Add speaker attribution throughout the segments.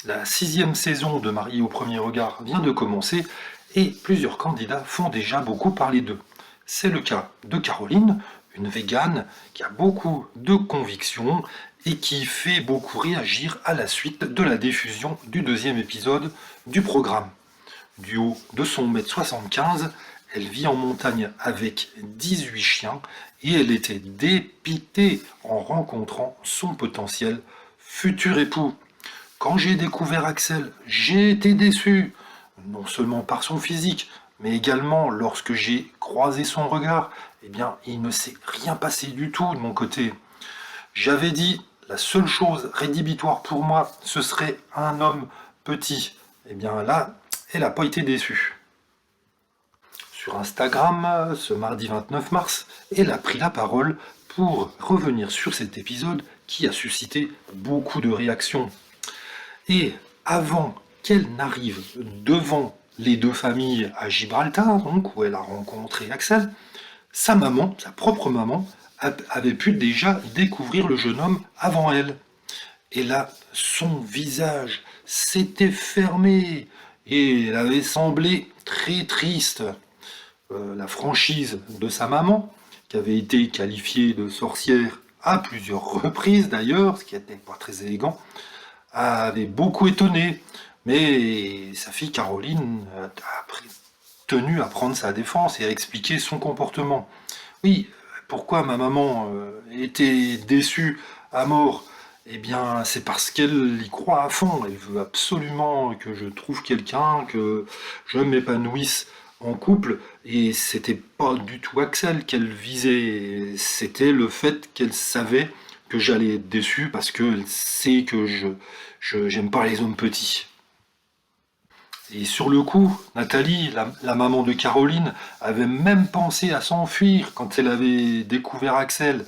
Speaker 1: La 6e saison de Mariés au premier regard vient de commencer et plusieurs candidats font déjà beaucoup parler d'eux. C'est le cas de Caroline, une végane qui a beaucoup de convictions et qui fait beaucoup réagir à la suite de la diffusion du 2e épisode du programme. Du haut de son 1m75, elle vit en montagne avec 18 chiens et elle était dépitée en rencontrant son potentiel futur époux. Quand j'ai découvert Axel, j'ai été déçu, non seulement par son physique, mais également lorsque j'ai croisé son regard. Eh bien, il ne s'est rien passé du tout de mon côté. J'avais dit, la seule chose rédhibitoire pour moi, ce serait un homme petit. Eh bien là, elle n'a pas été déçue. Sur Instagram, ce mardi 29 mars, elle a pris la parole pour revenir sur cet épisode qui a suscité beaucoup de réactions. Et avant qu'elle n'arrive devant les deux familles à Gibraltar, donc où elle a rencontré Axel, sa maman, sa propre maman, avait pu déjà découvrir le jeune homme avant elle. Et là, son visage s'était fermé et elle avait semblé très triste. La franchise de sa maman, qui avait été qualifiée de sorcière à plusieurs reprises d'ailleurs, ce qui n'était pas très élégant, avait beaucoup étonné. Mais sa fille Caroline a tenu à prendre sa défense et à expliquer son comportement. Oui, pourquoi ma maman était déçue à mort? Eh bien, c'est parce qu'elle y croit à fond. Elle veut absolument que je trouve quelqu'un, que je m'épanouisse en couple. Et c'était pas du tout Axel qu'elle visait. C'était le fait qu'elle savait que j'allais être déçu parce qu'elle sait que j'aime pas les hommes petits. Et sur le coup, Nathalie, la maman de Caroline, avait même pensé à s'enfuir quand elle avait découvert Axel.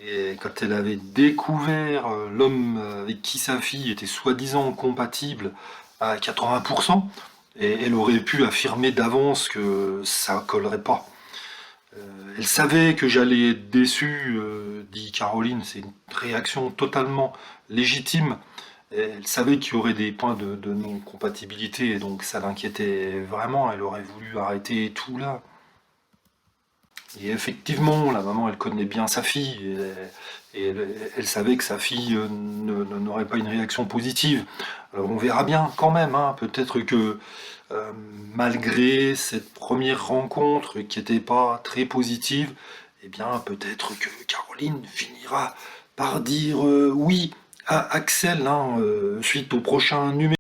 Speaker 1: Et quand elle avait découvert l'homme avec qui sa fille était soi-disant compatible à 80%, et elle aurait pu affirmer d'avance que ça collerait pas. Elle savait que j'allais être déçu, dit Caroline, c'est une réaction totalement légitime. Elle savait qu'il y aurait des points de non-compatibilité, et donc ça l'inquiétait vraiment, elle aurait voulu arrêter tout là. Et effectivement, la maman, elle connaît bien sa fille, et elle savait que sa fille n'aurait pas une réaction positive. Alors on verra bien quand même, hein, peut-être que euh, malgré cette première rencontre qui n'était pas très positive, eh bien peut-être que Caroline finira par dire oui à Axel, hein, suite au prochain numéro.